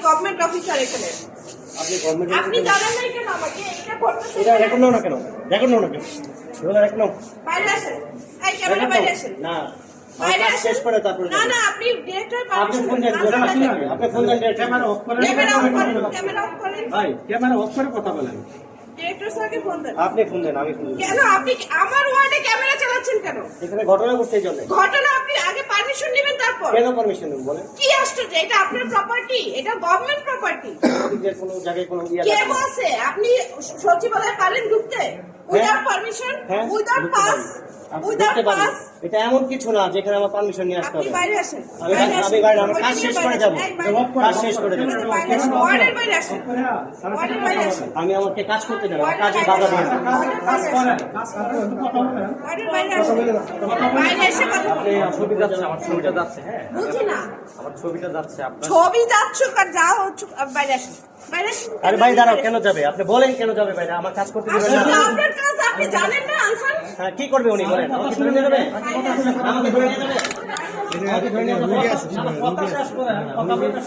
Government officer এখানে। আপনি জানেন না কেন আমাকে এটা করতেছেন? এটা রেকর্ড নাও না কেন? রেকর্ড নাও না কেন? এগুলো রেকর্ড নাও। বাইরে আসেন। এই ক্যামেরা বাইরে আসেন। না। বাইরে আসেন। শেষ করে তারপর না না আপনি ডিরেক্টর আপনি ফোন দেন। আপনি ফোন দেন ক্যামেরা অফ করেন। ক্যামেরা অফ করেন। ক্যামেরা অফ করেন। ভাই ক্যামেরা অফ করে কথা বলেন। ডিরেক্টর স্যারকে ফোন দেন। আপনি ফোন দেন, আমি ফোন দেন। কেন আপনি আমার ওয়ার্ডে ক্যামেরা চালাচ্ছেন কেন? এখানে ঘটনা ঘটছে এই জন্য। ঘটনা আপনি আগে পারমিশন নেবেন তারপর। কেন পারমিশন নেব বলেন? কি আশ্চর্য, এটা আপনার প্রপার্টি, এটা গভর্নমেন্ট প্রপার্টি। এর কোনো জায়গায় কোনো কে বলছে আপনি সচিবালয়ে পারেন ঢুকতে without permission, without pass, without pass? এটা এমন কিছু না যেখানে আমার পারমিশন নিয়ে আসতে আপনি হবে। বাইরে আসেন। আমি বাইরে আমার কাজ শেষ করে যাব। কাজ শেষ করে যাব। ওয়ার্ডের বাইরে আসেন। ওয়ার্ডের বাইরে আসেন। আমি আমাকে কাজ করতে দেব, কাজে বাধা দেব। ওয়ার্ডের বাইরে আসেন। বাইরে এসে কথা আপনি ছবি যাচ্ছে, আমার ছবিটা যাচ্ছে। হ্যাঁ বুঝি না, আমার ছবিটা যাচ্ছে। আপনার ছবি যাচ্ছ আর যা হচ্ছে বাইরে আসেন। বাইরে আসেন। আরে ভাই দাঁড়াও, কেন যাবে? আপনি বলেন কেন যাবে বাইরে? আমার কাজ করতে দিবেন আসলে না? আপনার কাজ আপনি জানেন না আনসার। হ্যাঁ, কি করবে উনি বলেন? আমাকে ধরে নিয়ে যাবে? আমাকে ধরে নিয়ে যাবে? আমাকে ধরে নিয়ে যাবে? কথা শেষ করে কথা বলতে